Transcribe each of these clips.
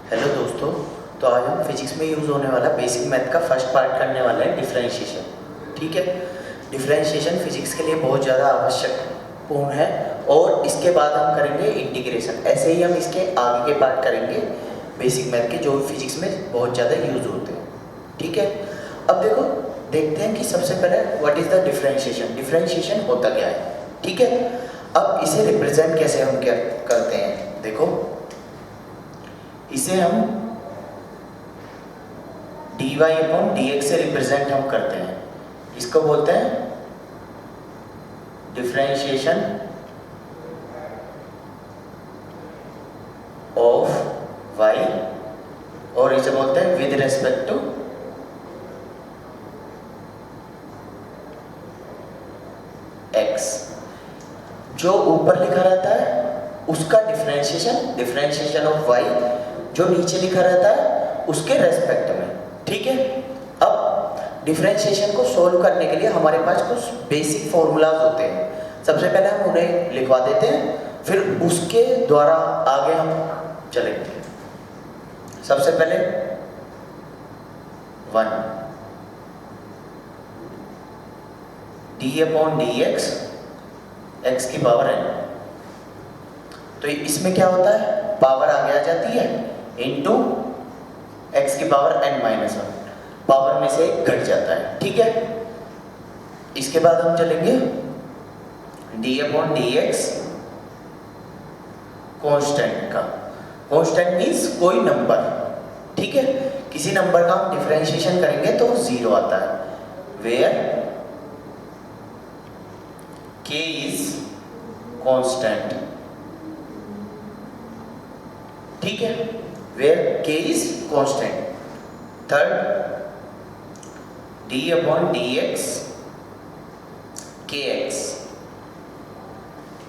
Hello दोस्तों। तो आज हम फिजिक्स में यूज़ होने वाला बेसिक मैथ का फर्स्ट पार्ट करने वाले हैं, डिफरेंशिएशन। ठीक है। डिफरेंशिएशन फिजिक्स के लिए बहुत ज़्यादा आवश्यकपूर्ण है और इसके बाद हम करेंगे इंटीग्रेशन। ऐसे ही हम इसके आगे के पार्ट करेंगे बेसिक मैथ के, जो फिजिक्स में बहुत ज़्यादा यूज़ होते हैं। ठीक है। अब देखो, देखते हैं कि सबसे पहले what is the differentiation. Differentiation होता क्या है। ठीक है। अब इसे रिप्रेजेंट कैसे हम क्या करते हैं, देखो इसे हम dy/dx से रिप्रेजेंट हम करते हैं। इसको बोलते हैं डिफरेंशिएशन ऑफ y, और इसे बोलते हैं विद रेस्पेक्ट टू x। जो ऊपर लिखा रहता है उसका डिफरेंशिएशन ऑफ y, जो नीचे लिखा रहता है उसके रेस्पेक्ट में। ठीक है। अब डिफरेंशिएशन को सोल्व करने के लिए हमारे पास कुछ बेसिक फॉर्मूलाज होते हैं। सबसे पहले हम उन्हें लिखवा देते हैं, फिर उसके द्वारा आगे हम चलेंगे। सबसे पहले 1 d/dx x की पावर n। तो इसमें क्या होता है, पावर आगे आ जाती है इनटू x की पावर n-1, पावर में से एक घट जाता है। ठीक है। इसके बाद हम चलेंगे d/dx कांस्टेंट का। कांस्टेंट मींस कोई नंबर। ठीक है। किसी नंबर का हम डिफरेंशिएशन करेंगे तो जीरो आता है, वेयर k इज कांस्टेंट। ठीक है। Where k is constant. Third d/dx kx,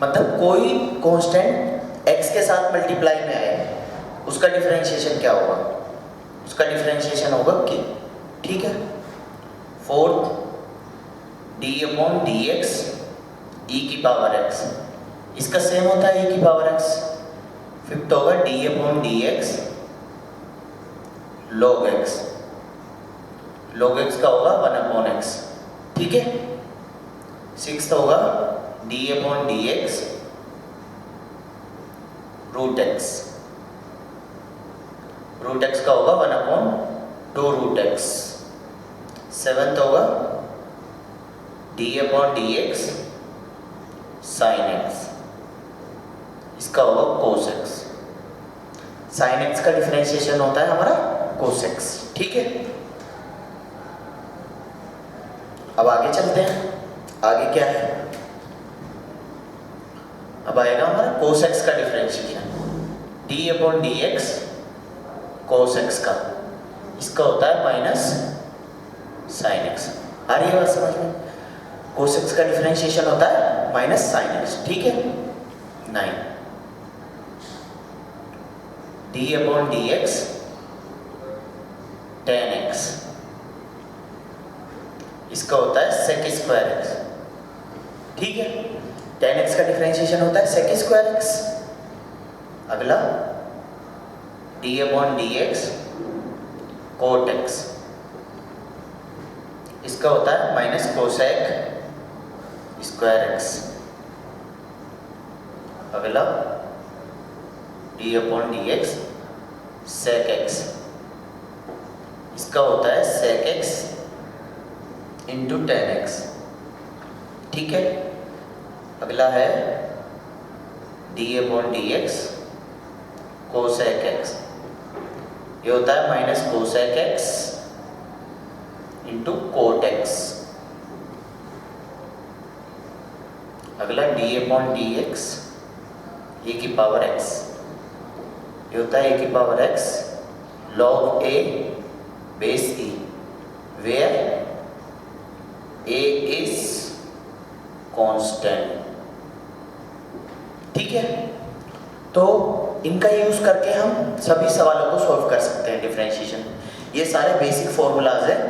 मतलब कोई कांस्टेंट x के साथ मल्टीप्लाई में आए, उसका डिफरेंशिएशन क्या होगा, उसका डिफरेंशिएशन होगा k। ठीक है। फोर्थ d/dx e की पावर x, इसका सेम होता है e की पावर x। फिफ्थ होगा d/dx log x, log x का होगा 1/x। ठीक है। सिक्स्थ होगा d/dx root x, root x का होगा 1/2 रूट x। सेवेंथ होगा d/dx sin x, इसका होगा cos x। sin x का डिफरेंशिएशन होता है हमारा cos x। ठीक है। अब आगे चलते हैं। आगे क्या है, अब आएगा हमारा cos x का डिफरेंशिएशन। d/dx cos x का, इसका होता है माइनस sin x। आ रही है बात समझ में। cos x का डिफरेंशिएशन होता है माइनस sin x। ठीक है। 9 d/dx tan x, इसका होता है sec स्क्वायर x। ठीक है। tan x का डिफरेंशिएशन होता है sec स्क्वायर x। अगला d/dx cot x, इसका होता है माइनस cosec स्क्वायर x। अगला d/dx sec x, इसका होता है sec x into tan x। ठीक है। अगला है d/dx cosec x, ये होता है minus cosec x into cot x। अगला d/dx e की पावर x, ये होता है e की power x log a base e, where a is constant. ठीक है। तो इनका यूज करके हम सभी सवालों को सॉल्व कर सकते हैं डिफरेंशिएशन। ये सारे बेसिक फॉर्मूलाज हैं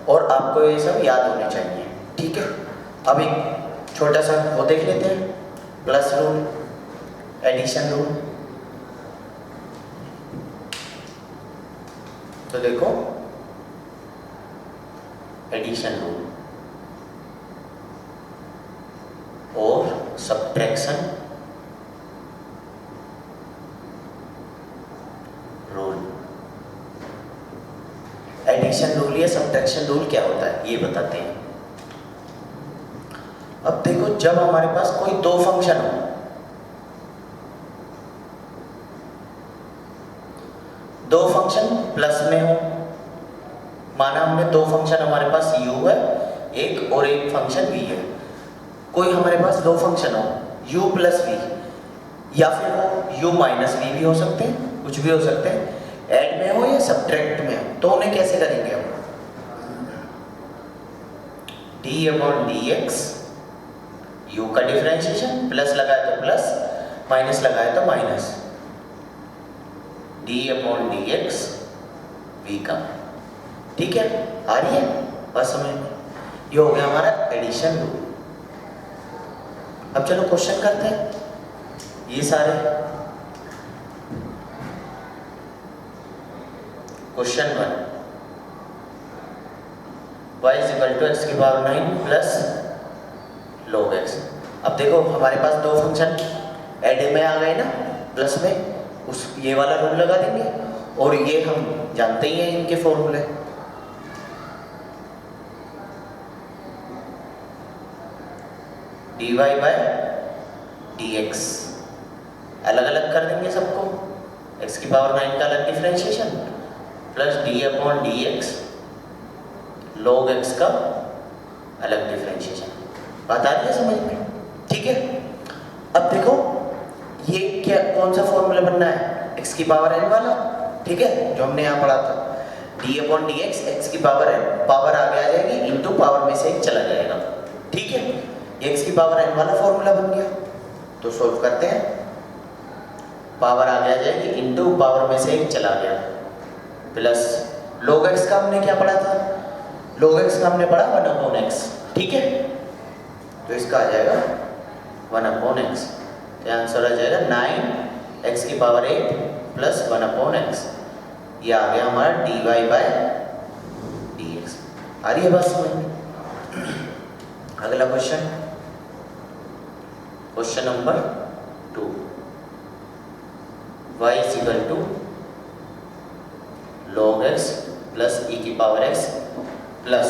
और आपको ये सब याद होने चाहिए। ठीक है। अब एक छोटा सा वो देख लेते हैं, प्लस रूल, एडिशन रूल। तो देखो एडिशन रूल और सब्ट्रैक्शन रूल। एडिशन रूल या सब्ट्रैक्शन रूल क्या होता है ये बताते हैं। अब देखो जब हमारे पास कोई दो फंक्शन हो, दो फंक्शन प्लस में हो, माना हमने दो फंक्शन हमारे पास u है एक और एक फंक्शन v है। कोई हमारे पास दो फंक्शन हो u प्लस v या फिर वो u माइनस v भी हो सकते हैं, कुछ भी हो सकते हैं, ऐड में हो या सब्ट्रैक्ट में हो, तो उन्हें कैसे करेंगे हम? d/dx u का डिफरेंशिएशन, प्लस लगाए तो प्लस, माइनस लगाए तो माइनस, d/dx v का। ठीक है, आ रही है बात समझ में? ये हो गया हमारा एडिशन रूल। अब चलो क्वेश्चन करते हैं ये सारे। क्वेश्चन 1, y = x की पावर 9 प्लस log x। अब देखो हमारे पास दो फंक्शन एड में आ गए ना, प्लस में, उस ये वाला रूल लगा देंगे और ये हम जानते ही हैं इनके फॉर्मूले। dy/dx अलग अलग कर देंगे सबको, x की पावर 9 का अलग differentiation plus d/dx log x का अलग डिफरेंशिएशन। बात आ रही है समझ में? ठीक है, अब देखो ये क्या, कौन सा फॉर्मूला बनना है? x की पावर n वाला, ठीक है, जो हमने यहाँ पढ़ा था। d/dx x की पावर n, पावर आगे आ जाएगी, इनटू पावर में से एक चला जाएगा। ठीक है, ये x की पावर n वाला फॉर्मूला बन गया। तो सोल्व करते हैं, पावर आगे आ जाएगी, इनटू पावर में से एक चला गया, प्लस log x का हमने क्या पढ़ा था? log x का हमने पढ़ा 1/x। ठीक है, तो इसका आ जाएगा 1/x, तो आंसर आ जाएगा 9x की पावर 8 प्लस 1/x। ये आ गया हमारा dy/dx। आ रही है बात समझ में? अगला question, question number 2, y = log x plus e की पावर x प्लस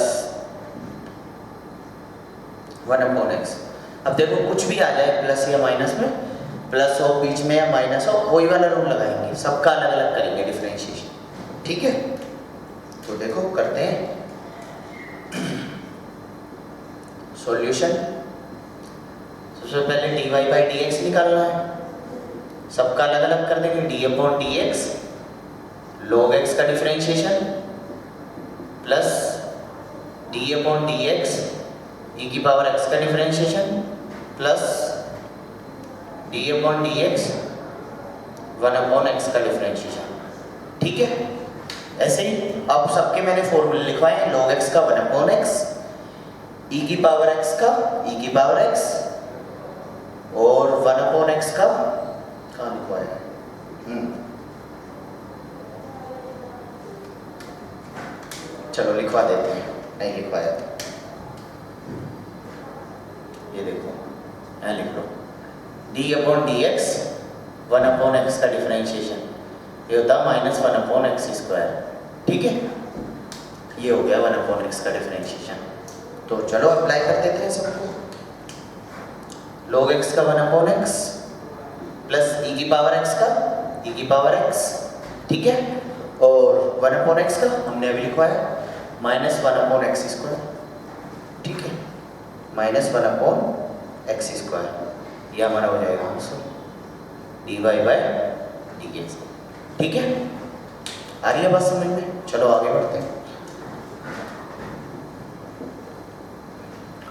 1/x। अब देखो कुछ भी आ जाए प्लस या माइनस में, प्लस हो बीच में या माइनस हो, वही वाला रूल लगाएंगे, सबका अलग अलग करेंगे डिफरेंशिएशन। ठीक है, तो देखो करते हैं सॉल्यूशन। सबसे पहले dy/dx निकालना है, सबका अलग अलग कर देंगे, d/dx log x का डिफरेंशिएशन प्लस d/dx e की पावर x का डिफरेंशिएशन प्लस d/dx 1/x का डिफरेंशिएशन। ठीक है, ऐसे ही अब सबके मैंने फॉर्मूले लिखवाए हैं, log x का 1/x, e की पावर x का e की पावर x और 1/x का कहाँ लिखवाया है? चलो लिखवा देते हैं, नहीं लिखवाया था, ये देखो यहाँ लिख लो, d/dx 1/x का डिफरेंशिएशन, ये होता है -1/x²। ठीक है, ये हो गया 1/x का डिफरेंशिएशन। तो चलो अप्लाई कर देते हैं सबको। log x का 1/x प्लस e की पावर x का e की पावर x, ठीक है, और 1/x का हमने अभी लिखवाया -1/x²। ठीक है, -1/x², ये हमारा हो जाएगा आंसर dy/dx। ठीक है, आ रही है बात समझ में? चलो आगे बढ़ते हैं,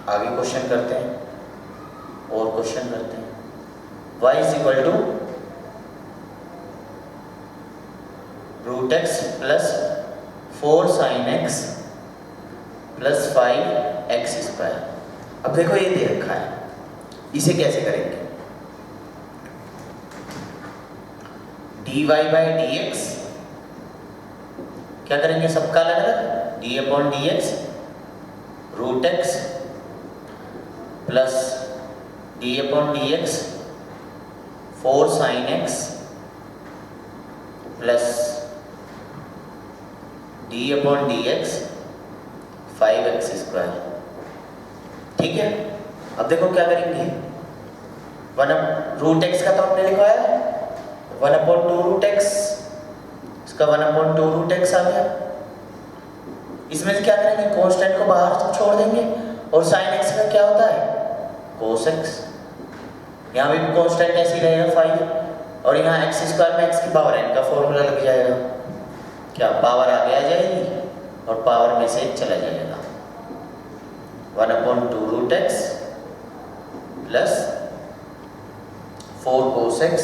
आगे क्वेश्चन करते हैं और क्वेश्चन करते हैं। y = √x plus 4 sin x plus 5x²। अब देखो ये दे रखा है, इसे कैसे करेंगे? dy/dx क्या करेंगे सबका अलग अलग, d upon d x root x plus d upon d x 4 sine x plus d upon d x 5x square. ठीक है, अब देखो क्या करेंगे, वन रूट एक्स का तो हमने लिखा है 1/2 रूट एक्स, इसका 1/2 रूट एक्स आ गया। इसमें से क्या करेंगे, कांस्टेंट को बाहर छोड़ देंगे और साइन एक्स का क्या होता है कोस एक्स, यहाँ भी कांस्टेंट ऐसे ही रहेगा 5 और यहाँ एक्स स्क्वायर में एक्स की पावर n का फॉर्मूला लग जाएगा, क्या पावर आगे आ जाएगी और पावर में से चला जाएगा 1/2 root x plus 4 cos x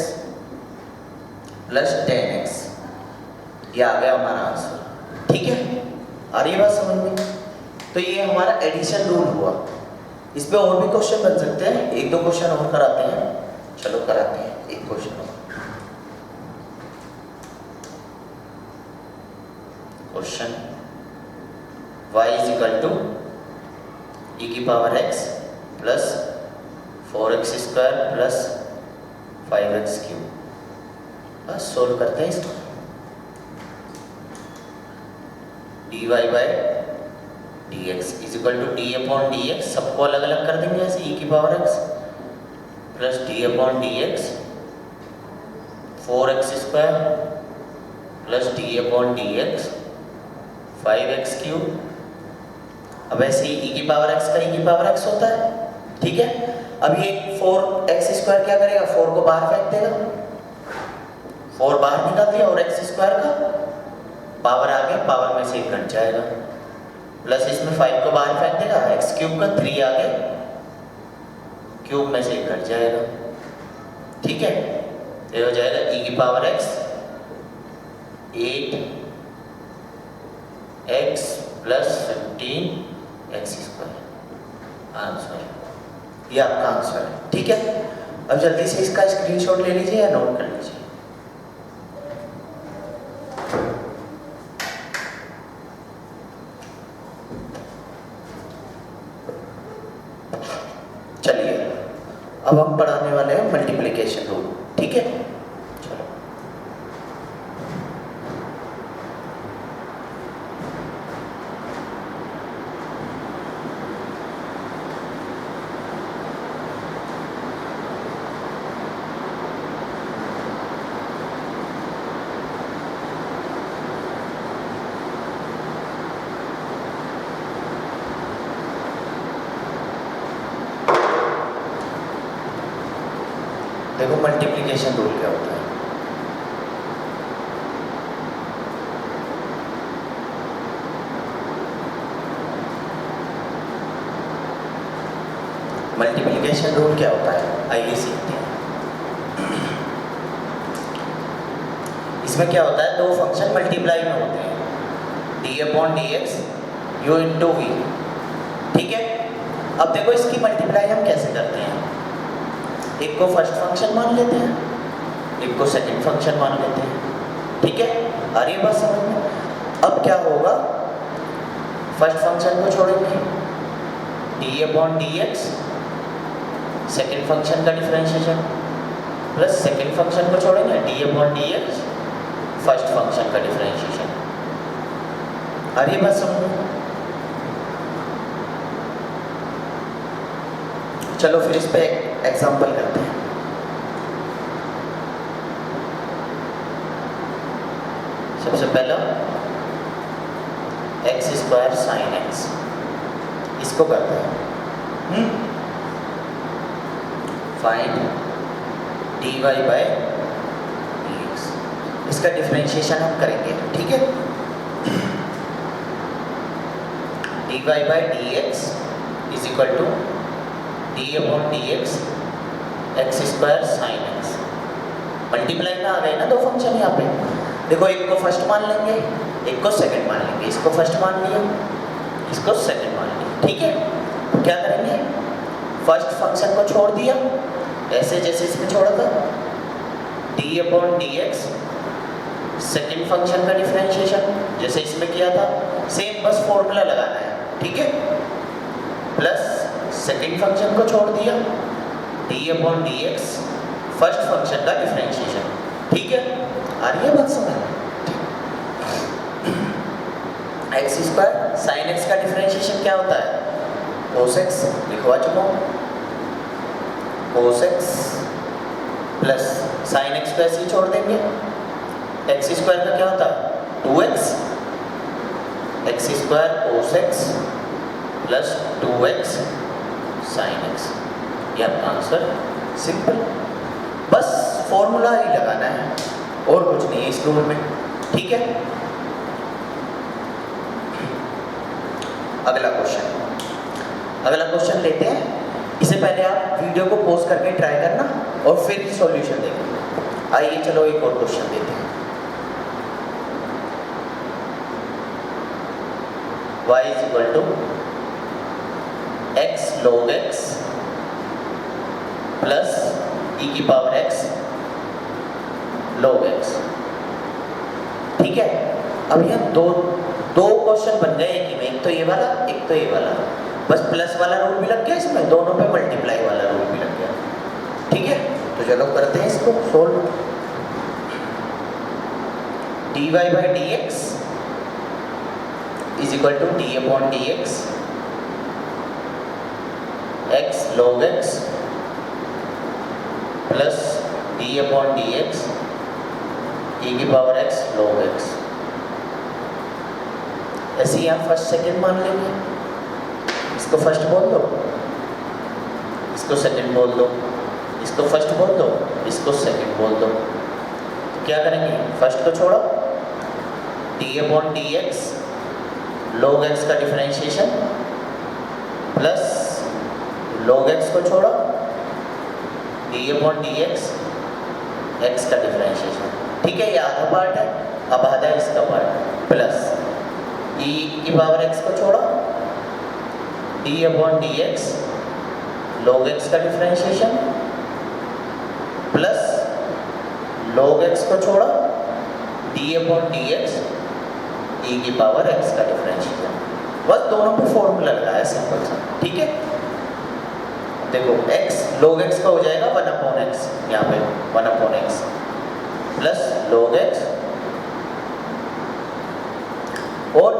plus 10x, ये आ गया हमारा आंसर। ठीक है, आ रही है बात समझ में? तो ये हमारा एडिशन रूल हुआ। इस पे और भी क्वेश्चन बन सकते हैं, एक दो क्वेश्चन और कराते हैं, चलो कराते हैं एक क्वेश्चन और। Question y is equal to e की power x plus 4x square plus 5x cube, बस सोल्व करते हैं इसको। dy by d x is equal to d upon d x, सबको अलग अलग कर देंगे ऐसे e की power x plus d upon d x 4x square plus d upon d x 5x cube. अब ऐसे ही e की पावर x का e की पावर x होता है। ठीक है, अब ये 4x स्क्वायर क्या करेगा, 4 को बाहर फेंक देगा, 4 बाहर निकाल दिया और x स्क्वायर का पावर आ गया, पावर में से 1 घट जाएगा, प्लस इसमें 5 को बाहर फेंक देगा, x क्यूब का 3 आ गया, क्यूब में से 1 घट जाएगा। ठीक है, ये हो जाएगा e की power x 8x plus 15x square, answer ये आपका आंसर है। ठीक है, अब जल्दी से इसका स्क्रीनशॉट ले लीजिए या नोट कर लीजिए। चलिए अब हम पढ़ाने वाले हैं मल्टीप्लिकेशन रूल। ठीक है, चलो देखो मल्टीप्लिकेशन रूल क्या होता है। मल्टीप्लिकेशन रूल क्या होता है, आइए सीखते हैं। इसमें क्या होता है, दो फंक्शन मल्टीप्लाई में होते हैं, d upon d x u into v. ठीक है, अब देखो इसकी मल्टीप्लाई हम कैसे करते हैं, एक को फर्स्ट फंक्शन मान लेते हैं, एक को सेकंड फंक्शन मान लेते हैं। ठीक है, आ रही है बात समझ में? अब क्या होगा, फर्स्ट फंक्शन को छोड़ेंगे D upon d x second function का डिफरेंशिएशन, प्लस सेकेंड फंक्शन को छोड़ेंगे D upon d x first function का डिफरेंशिएशन। आ रही है बात समझ में? चलो फिर इस पे एग्जाम्पल करते हैं। सबसे पहला एक्स स्क्वायर साइन एक्स, इसको करते हैं फाइंड dy बाई dx, इसका डिफरेंशिएशन हम करेंगे। ठीक है, dy by dx is equal to d upon d x x square sine x. Multiply में आ गए ना दो फंक्शन यहाँ पे। देखो एक को फर्स्ट मान लेंगे, एक को सेकंड मान लेंगे, इसको फर्स्ट मान लिया, इसको सेकंड मान लिया। ठीक है, तो क्या करेंगे, फर्स्ट फंक्शन को छोड़ दिया ऐसे जैसे इसमें छोड़ा था, D upon d x second function का डिफरेंशिएशन जैसे इसमें किया था, सेम बस फॉर्मूला लगाना है, ठीक है। प्लस सेकंड फंक्शन को छोड़ दिया, d/dx फर्स्ट फंक्शन का डिफरेंशिएशन, ठीक है। आ रही है बात समझ? एक्स स्क्वायर साइन एक्स का डिफरेंशिएशन क्या होता है? कोस एक्स, लिखवा चुका हूँ, कोस एक्स प्लस साइन एक्स को ऐसे ही छोड़ देंगे। एक्स स्क्वायर का क्या होता है? 2x, एक्स स्क्वायर कोस x plus 2x sine x, ये आपका आंसर। सिंपल, बस फॉर्मूला ही लगाना है और कुछ नहीं है इस रूल में, ठीक है। अगला क्वेश्चन लेते हैं। इससे पहले आप वीडियो को पॉज करके ट्राई करना और फिर सॉल्यूशन देखें। आइए चलो एक और क्वेश्चन देते हैं। y = x log x plus e⁻x log x, ठीक है। अब यह दो क्वेश्चन बन गए एक ही में, एक तो ये वाला, एक तो ये वाला। बस प्लस वाला रूल भी लग गया इसमें, दोनों पे मल्टीप्लाई वाला रूल भी लग गया, ठीक है। तो चलो करते हैं इसको solve. dy/dx = d/dx x log x plus d/dx e⁻x log x। ऐसे ही आप फर्स्ट सेकंड मान लेंगे, इसको फर्स्ट बोल दो, इसको सेकंड बोल दो, इसको फर्स्ट बोल दो, इसको सेकंड बोल दो। तो क्या करेंगे? फर्स्ट को छोड़ो, d/dx log x का डिफरेंशिएशन प्लस log x को छोड़ो, d/dx x का डिफरेंशिएशन, ठीक है। ये आधा पार्ट है, अब आधा इसका पार्ट, प्लस e⁻x को छोड़ो, d/dx log x का डिफरेंशिएशन प्लस log x को छोड़ो, d/dx e⁻x का डिफरेंशिएशन। बस दोनों पे फॉर्मूला लगाया सिंपल सा, ठीक है। देखो x log x का हो जाएगा 1/x, यहाँ पे 1/x प्लस log x, और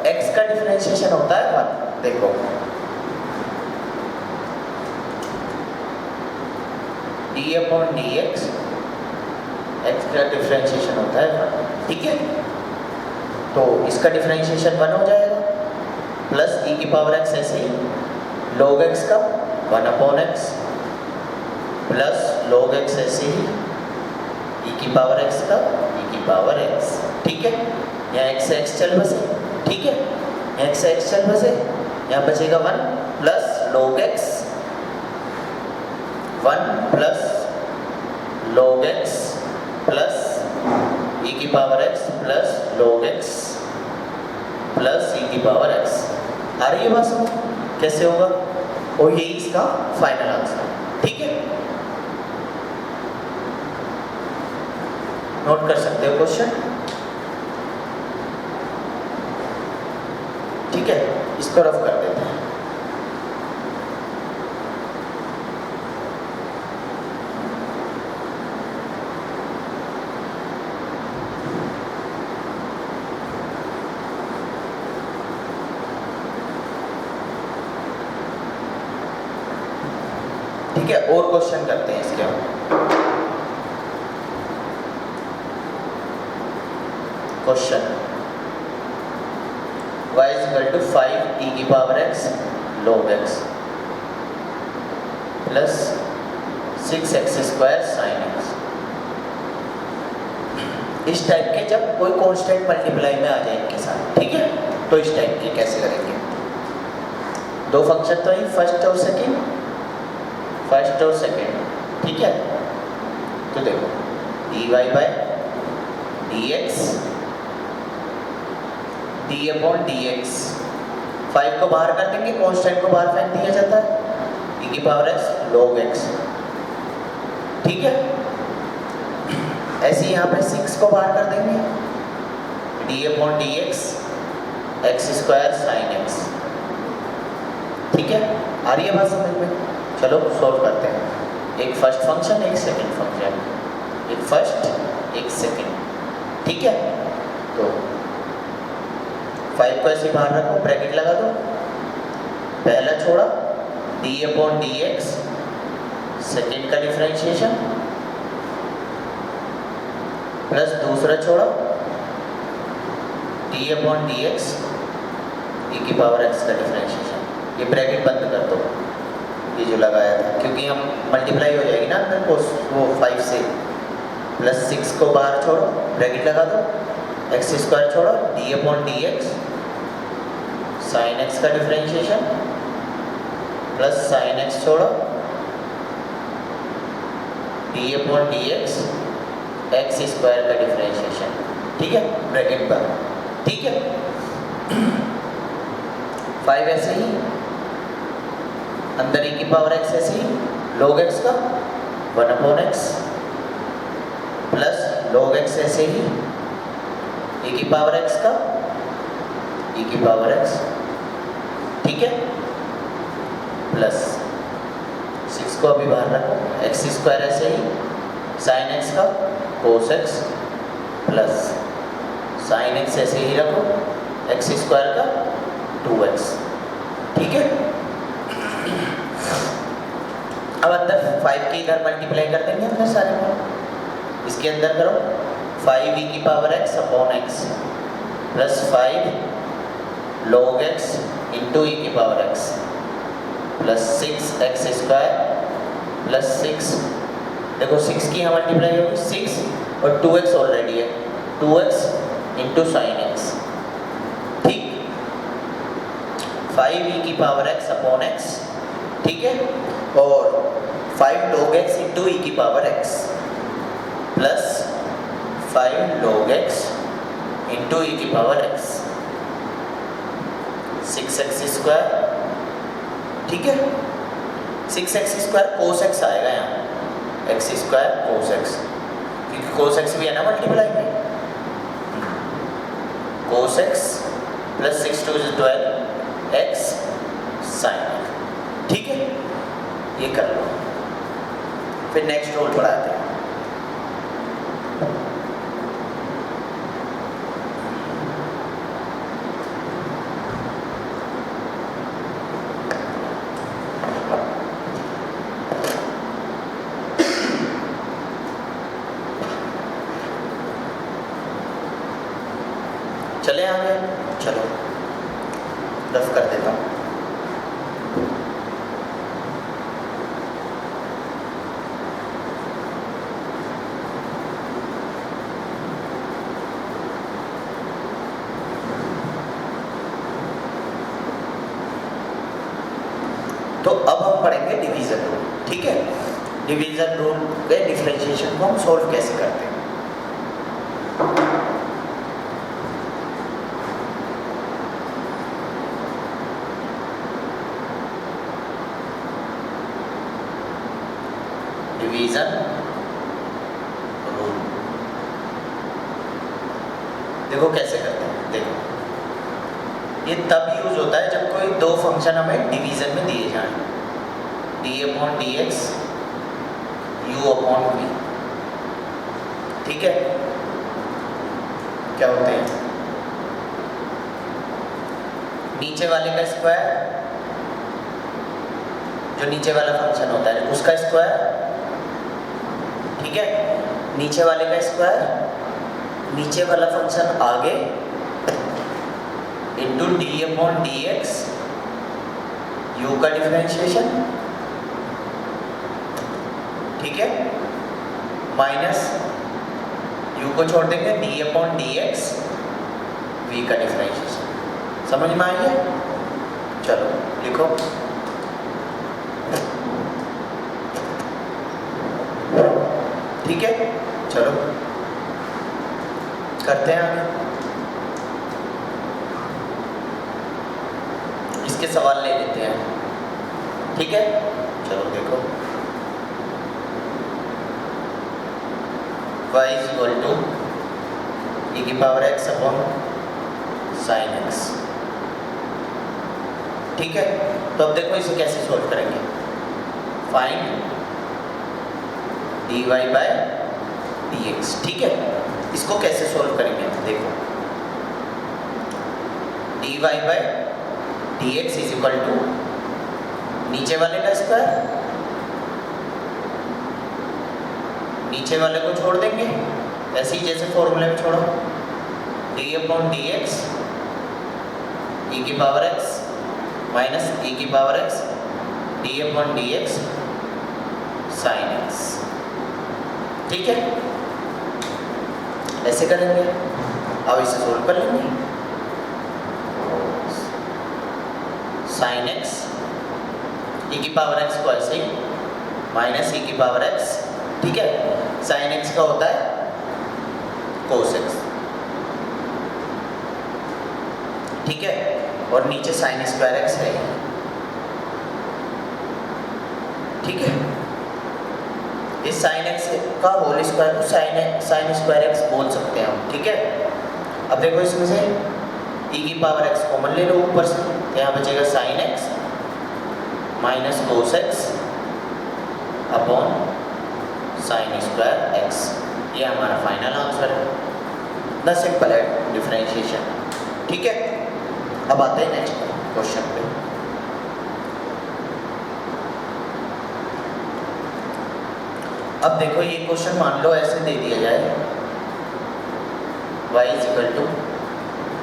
x का डिफरेंशिएशन होता है 1। देखो d/dx x का डिफरेंशिएशन होता है 1, ठीक है। तो इसका डिफरेंशिएशन 1 हो जाएगा, प्लस e⁻x ऐसे ही log x का 1/x प्लस log x ऐसे ही e⁻x का e⁻x, ठीक है। यहाँ x से x चल बसे, ठीक है, x से x चल बसे, यहाँ बचेगा 1 plus log x, 1 plus log x plus e⁻x plus log x plus e⁻x। आ रही है बात समझ कैसे होगा? और यही इसका फाइनल आंसर, ठीक है। नोट कर सकते हो क्वेश्चन, ठीक है। इसको रफ कर देते हैं। ठीक है, और क्वेश्चन करते हैं इसके बाद। Question y = 5 e⁻x log x plus 6x² sin x। इस टाइप के जब कोई कांस्टेंट मल्टीप्लाई में आ जाए इनके साथ, ठीक है, तो इस टाइप के कैसे करेंगे? दो फंक्शन तो ही फर्स्ट और सेकंड, ठीक है। तो देखो dy/dx d/dx 5 को बाहर कर देंगे, कांस्टेंट को बाहर फेंक दिया जाता है, e⁻x log x, ठीक है। ऐसे ही यहाँ पे 6 को बाहर कर देंगे, d upon d x x square sine x. ठीक है, आ रही है बात समझ में? चलो सॉल्व करते हैं। एक फर्स्ट फंक्शन एक सेकंड फंक्शन, एक फर्स्ट एक सेकंड। ठीक है, तो 5 को ऐसे बाहर रखो, ब्रैकेट लगा दो, पहला छोड़ा D upon d x second का डिफरेंशिएशन प्लस दूसरा छोड़ा डी अपॉन डी एक्स ई की पावर एक्स का डिफरेंशिएशन। ये ब्रैकेट बंद कर दो, ये जो लगाया था, क्योंकि हम मल्टीप्लाई हो जाएगी ना अंदर को वो 5 से, प्लस 6 को बाहर छोड़ो, ब्रैकेट लगा दो, एक्स स्क्वायर छोड़ो D upon d x sine x का डिफरेंशिएशन प्लस साइन एक्स छोड़ो D upon d x x square का डिफरेंशिएशन। ठीक है, ब्रैकेट बंद। ठीक है, 5 ऐसे ही अंदर ई की पावर एक्स ऐसे ही लॉग एक्स का 1 upon x plus log x ऐसे ही ई की पावर एक्स का ई की पावर एक्स। ठीक है, प्लस 6 को अभी बाहर रखो, एक्स स्क्वायर ऐसे ही साइन एक्स का कोस एक्स प्लस साइन एक्स ऐसे ही रखो एक्स स्क्वायर का 2x। ठीक है, अब अंदर 5 के इधर मल्टीप्लाई कर देंगे अंदर सारे में, इसके अंदर करो 5 ई की power x upon x plus 5 log x into e की power x plus 6 x square plus 6, देखो 6 की यहाँ मल्टीप्लाई होगी 6 और 2x ऑलरेडी है, 2x इंटू साइन एक्स। ठीक, 5 ई की पावर x अपॉन x। ठीक है, और 5 log x इंटू ई की power x plus 5 log x into e की पावर x 6x स्क्वायर। ठीक है, 6x स्क्वायर कोस x आएगा यहाँ, x स्क्वायर कोस x, क्योंकि कोस x भी है ना मल्टीप्लाई में, कोस x प्लस 6 2 12 x साइन। ठीक है, ये कर लो, फिर नेक्स्ट रोल बढ़ाते हैं। चले आगे, चलो रफ कर देता हूँ। तो अब हम पढ़ेंगे डिवीजन रूल। ठीक है, डिवीजन रूल के डिफरेंशिएशन को हम सॉल्व कैसे करते हैं। डिवीजन रूल देखो कैसे करते हैं। देखो, ये तब यूज होता है जब कोई दो फंक्शन हमें डिवीजन में दिए जाएं, d upon d x u upon v. ठीक है, क्या होते हैं, नीचे वाले का स्क्वायर, जो नीचे वाला फंक्शन होता है उसका स्क्वायर। ठीक है, नीचे वाले का स्क्वायर, नीचे वाला फंक्शन आगे into d upon d x u का डिफरेंशिएशन। ठीक है, माइनस यू को छोड़ देंगे d upon d x v का डिफरेंशिएशन। समझ में आई है? चलो लिखो, ठीक है, चलो करते हैं आगे। इसके सवाल ले लेते हैं। ठीक है, चलो देखो, y is equal to e की power x upon sine x। ठीक है, तो अब देखो इसे कैसे सोल्व करेंगे। Find dy by dx। ठीक है, इसको कैसे सोल्व करेंगे देखो। dy by dx is equal to नीचे वाले का स्क्वायर, नीचे वाले को छोड़ देंगे ऐसे ही जैसे फॉर्मूले में छोड़ा, d अपॉन dx e की पावर x माइनस e की power x d upon dx sine x। ठीक है, ऐसे करेंगे। अब इसे सोल्व कर लेंगे। साइन x e की पावर x को ऐसे ही माइनस e की पावर x। ठीक है, साइन x का होता है कोस x। ठीक है, और नीचे साइन स्क्वायर x है। ठीक है, इस साइन x का होल स्क्वायर को साइन स्क्वायर x बोल सकते हैं हम। ठीक है, अब देखो इसमें से e की पावर x कॉमन ले लो ऊपर से, तो यहाँ बचेगा sine x minus cos x upon sine square x। ये हमारा फाइनल आंसर है। इतना सिंपल है डिफरेंशिएशन। ठीक है, अब आते हैं नेक्स्ट क्वेश्चन पे। अब देखो ये क्वेश्चन मान लो ऐसे दे दिया जाए, y is equal to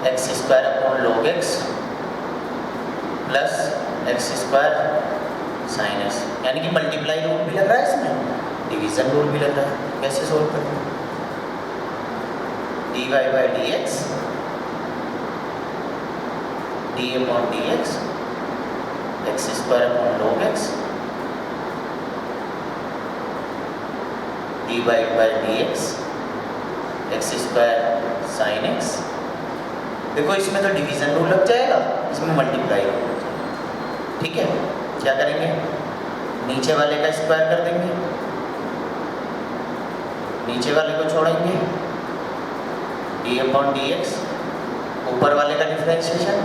x square upon log x plus x square sine x, यानी कि मल्टीप्लाई रूल भी लग रहा है इसमें, डिवीजन रूल भी लग रहा है। कैसे सोल्व करेंगे। dy by dx d upon dx x square upon log x dy by dx x square sine x। देखो इसमें तो डिवीजन रूल लग जाएगा, इसमें मल्टीप्लाई रूल लग जाएगा। ठीक है, क्या करेंगे, नीचे वाले का स्क्वायर कर देंगे, नीचे वाले को छोड़ेंगे d अपॉन dx, ऊपर वाले का डिफरेंशिएशन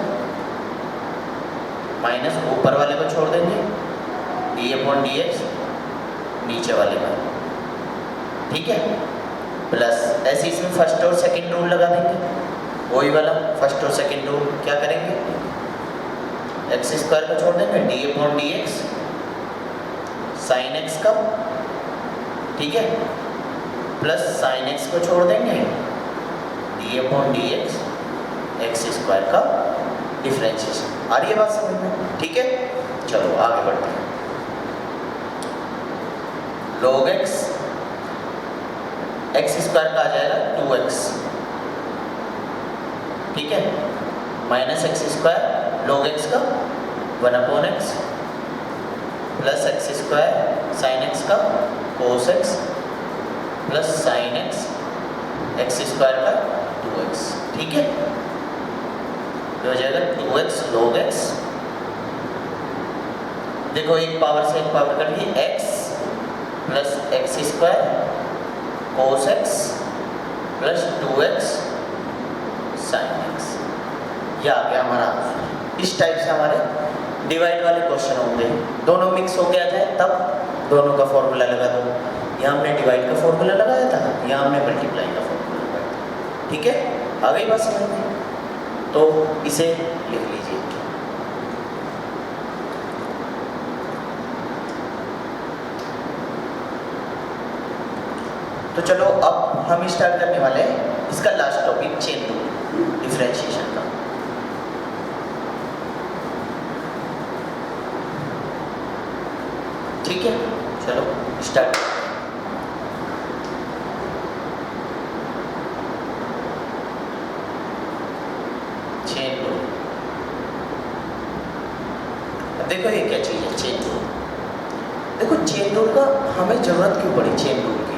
माइनस ऊपर वाले को छोड़ देंगे d अपॉन dx नीचे वाले का। ठीक है, प्लस ऐसे इसमें फर्स्ट और सेकंड रूल लगा देंगे, वही वाला फर्स्ट और सेकंड रूल। क्या करेंगे, एक्स स्क्वायर को छोड़ देंगे d upon dx sine x का। ठीक है, प्लस साइन x को छोड़ देंगे d upon dx x square का डिफरेंशिएशन। आ रही है बात समझ में। ठीक है, चलो आगे बढ़ते हैं। log x एक्स स्क्वायर का आ जाएगा 2x। ठीक है, minus x square log x का 1 upon x plus x square sine x का कोस x plus sign x x square का 2x। ठीक है, तो हो जाएगा 2x log x। देखो एक पावर से एक पावर कर ली, x plus x square cos x plus 2x sine x। यह आ गया हमारा आंसर। इस टाइप से हमारे डिवाइड वाले क्वेश्चन होंगे। दोनों मिक्स हो गया जाए तब दोनों का फॉर्मूला लगा दो। यहाँ हमने डिवाइड का फॉर्मूला लगाया था, यहाँ हमने मल्टीप्लाई का फॉर्मूला लगाया था। ठीक है, आ गई बात समझ में, तो इसे लिख लीजिए। तो चलो अब हम स्टार्ट करने वाले हैं इसका last topic, chain rule differentiation का। ठीक है, चलो स्टार्ट। चेन रूल, अब देखो ये क्या चीज है चेन रूल। देखो चेन रूल का हमें जरूरत क्यों पड़ी। चेन रूल की,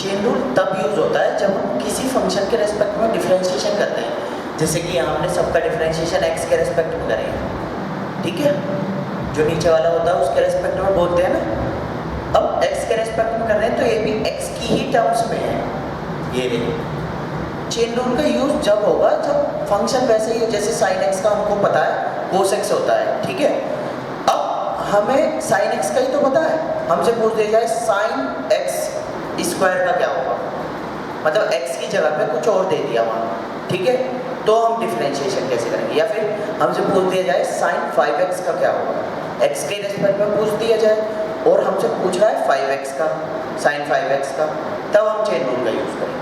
चेन रूल तब यूज होता है जब हम किसी फंक्शन के रेस्पेक्ट में डिफरेंशिएशन करते हैं। जैसे कि यहाँ हमने सबका डिफरेंशिएशन x के रेस्पेक्ट में करें। ठीक है, जो नीचे वाला होता है उसके रेस्पेक्ट में बोलते हैं ना। अब x के रेस्पेक्ट में कर रहे हैं तो ये भी x की ही टर्म्स में है। ये देखो चेन रूल का यूज जब होगा जब फंक्शन वैसे ही जैसे sin x का हमको पता है cos x होता है, ठीक है। अब हमें sin x का ही तो पता है, हमसे पूछ दिया जाए sin x स्क्वायर का क्या होगा, मतलब x की जगह पे कुछ और दे दिया वहाँ, ठीक है, तो हम डिफरेंशिएशन कैसे करेंगे। या फिर हमसे पूछ दिया जाए sin 5x का क्या होगा, x के रेस्पेक्ट में पूछ दिया जाए और हमसे पूछ रहा है 5x का, sin 5x का, तब हम चेन रूल का यूज़ करेंगे।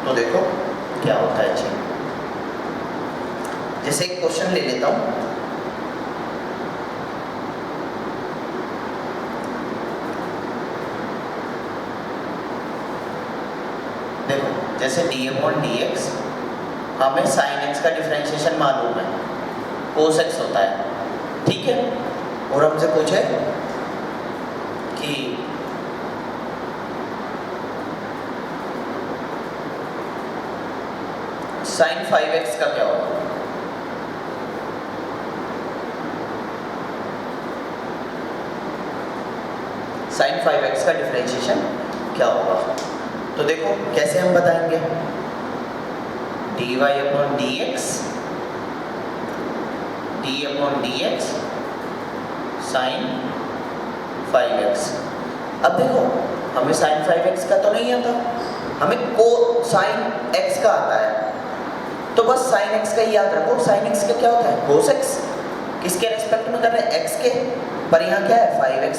तो देखो क्या होता है चेन। जैसे एक क्वेश्चन ले लेता हूँ, देखो जैसे d/dx हमें sin x का डिफरेंशिएशन मालूम है, cos x होता है, ठीक है, और हमसे पूछे कि sin 5x का क्या होगा। sin 5x का डिफरेंशिएशन क्या होगा, तो देखो कैसे हम बताएंगे। dy/dx d/dx sin 5x। अब देखो हमें sin 5x का तो नहीं आता, हमें sin x का आता है, तो बस sin x का ही याद रखो। sin x का क्या होता है, cos x। किसके रेस्पेक्ट में कर रहे हैं, x के, पर यहाँ क्या है 5x।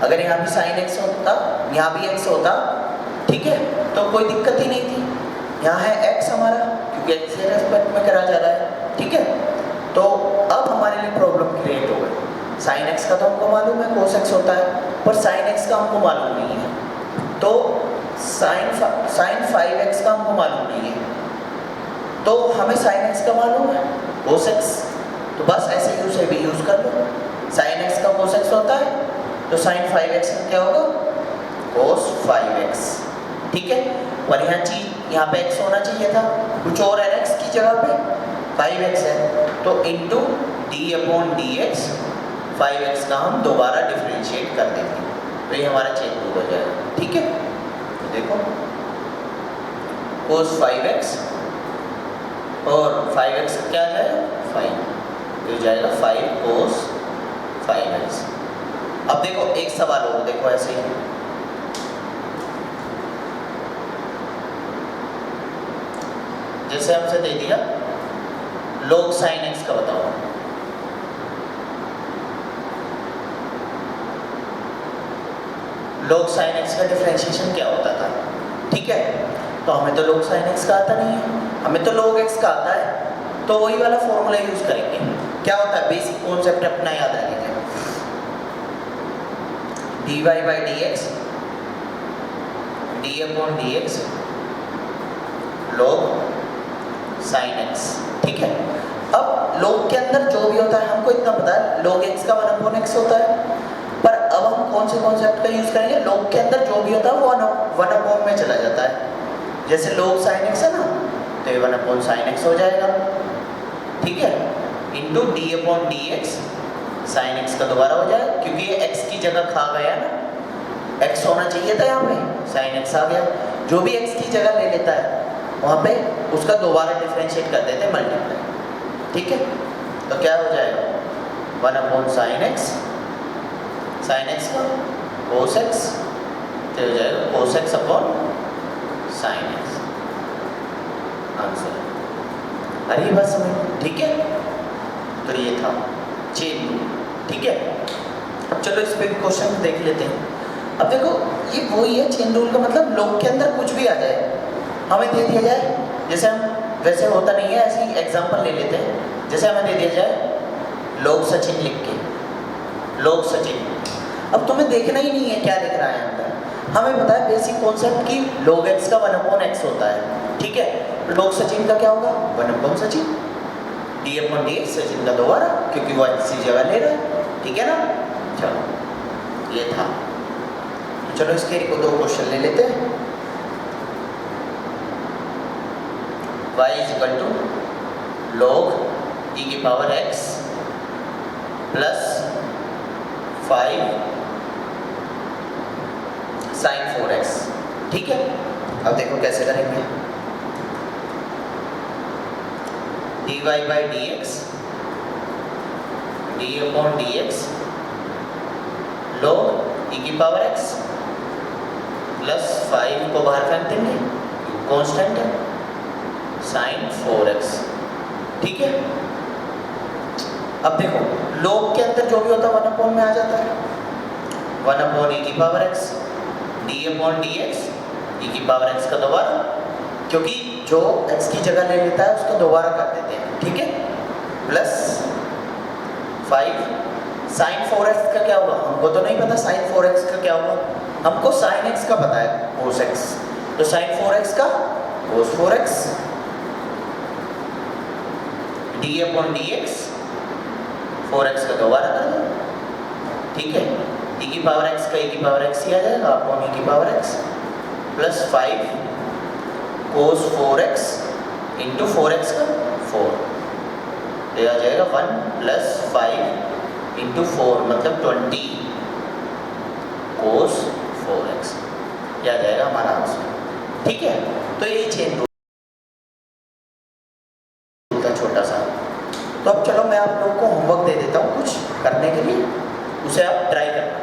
अगर यहाँ भी sin x होता, यहाँ भी x होता, ठीक है, तो कोई दिक्कत ही नहीं थी। यहाँ है x हमारा, क्योंकि x के रेस्पेक्ट में करा जा रहा है, ठीक है। तो अब हमारे लिए प्रॉब्लम क्रिएट हो गई। sin x का तो हमको मालूम है cos x होता है, पर sin x का हमको मालूम नहीं है, तो sin 5x का हमको मालूम नहीं है, तो हमें sin x का मालूम है cos x, तो बस ऐसे ही उसे भी यूज़ कर लो। sin x का cos x होता है, तो sin 5x का क्या होगा, cos 5x, ठीक है। और यहाँ पे x होना चाहिए था, कुछ और है x की जगह पे 5x है, तो इंटू d/dx 5x का हम दोबारा डिफरेंशिएट कर देंगे, तो ये हमारा चेन रूल हो जाएगा, ठीक है। तो देखो cos 5x और 5x क्या है 5, तो जाएगा 5 cos 5x। अब देखो एक सवाल और देखो ऐसे ही, जैसे हमसे दे दिया log sin x का बताओ, log sin x का डिफरेंशिएशन क्या होता था, ठीक है, तो हमें तो log sin x का आता नहीं है, हमें तो log x का आता है, तो वही वाला फॉर्मूला यूज करेंगे। क्या होता है, बेसिक कॉन्सेप्ट अपना याद रखेंगे, dy/dx d/dx log sin x, ठीक है। अब log के अंदर जो भी होता है हमको इतना पता है log x का 1/x होता है, पर अब हम कौन से कॉन्सेप्ट का यूज करेंगे, log के अंदर जो भी होता है वो 1/1 में चला जाता है। जैसे log sin x है ना, तो ये 1/sin x हो जाएगा, ठीक है, इंटू d/dx sin x का दोबारा हो जाए, क्योंकि ये x की जगह खा गया ना, x होना चाहिए था यहाँ पे, sin x आ गया, जो भी x की जगह ले लेता है वहाँ पे उसका दोबारा डिफरेंशिएट कर देते हैं मल्टीप्लाई, ठीक है। तो क्या हो जाएगा 1/sin x, sin x का cos x, तो हो जाएगा cos x upon sin x, answer. अरे ये बात समझ, ठीक है, तो ये था चेन रूल, ठीक है। अब चलो इस पे क्वेश्चन देख लेते हैं। अब देखो ये वही है चेन रूल का मतलब, log के अंदर कुछ भी आ जाए हमें दे दिया जाए, जैसे हम वैसे होता नहीं है, ऐसी एग्जांपल ले लेते हैं, जैसे हमें दे दिया जाए log सचिन लिख के, log सचिन। अब तुम्हें देखना ही नहीं है क्या लिख रहा है अंदर, हमें पता है बेसिक कॉन्सेप्ट की log x का 1/x होता है, ठीक है। log सचिन का क्या होगा 1/सचिन, d/dx सचिन का दोबारा, क्योंकि वो x की जगह ले रहा है, ठीक है ना। चलो ये था, तो चलो इसके दो क्वेश्चन ले लेते हैं। y = log e⁻x plus 5 sine 4x। ठीक है, अब देखो कैसे करेंगे। dy by d x d upon d x log e की पावर x प्लस 5 को बाहर फेंक देंगे, कांस्टेंट है, साइन 4x। ठीक है, अब देखो log के अंदर जो भी होता है 1 अपॉन में आ जाता है, 1 अपॉन e की power x D upon d x e की पावर x का दोबारा, क्योंकि जो x की जगह ले लेता है उसको दोबारा कर देते हैं। ठीक है, प्लस 5 साइन 4x का क्या हुआ, हमको तो नहीं पता साइन 4x का क्या हुआ, हमको साइन x का पता है cos x, तो साइन 4x का cos 4x D upon d x 4x का दोबारा कर दो। ठीक है, e की पावर x का e की पावर x ही आ जाएगा अपॉन e की power x plus 5 cos 4x into 4x का 4, ये आ जाएगा 1 प्लस 5 इंटू 4 मतलब 20 cos 4x, ये आ जाएगा हमारा आंसर। ठीक है, तो ये चेन रूल था छोटा सा। तो अब चलो मैं आप लोगों को होमवर्क दे देता हूँ कुछ करने के लिए, उसे आप ट्राई करना।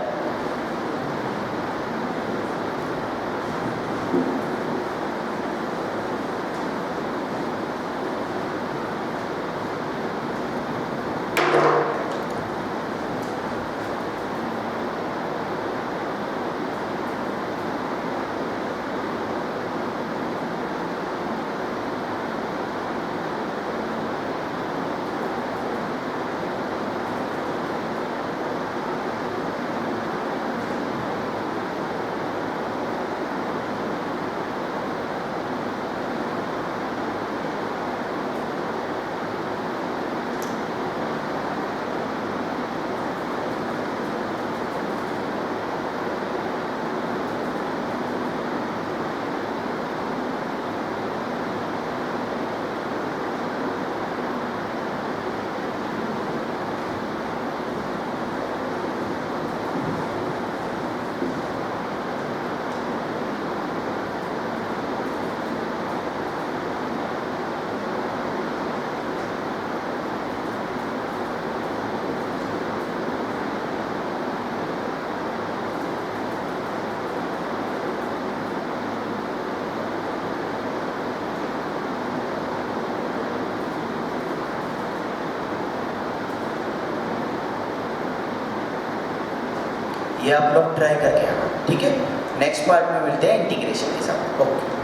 ये आप लोग ट्राई करके आना। ठीक है, नेक्स्ट पार्ट में मिलते हैं इंटीग्रेशन के साथ। ओके।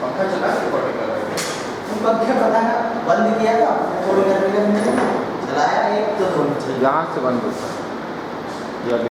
पंखा चला रिकॉर्डिंग कर रहे थे। तुम पंखे पता है बंद किया था थोड़ी देर पहले, चलाया एक तो दो यहाँ से बंद होता है।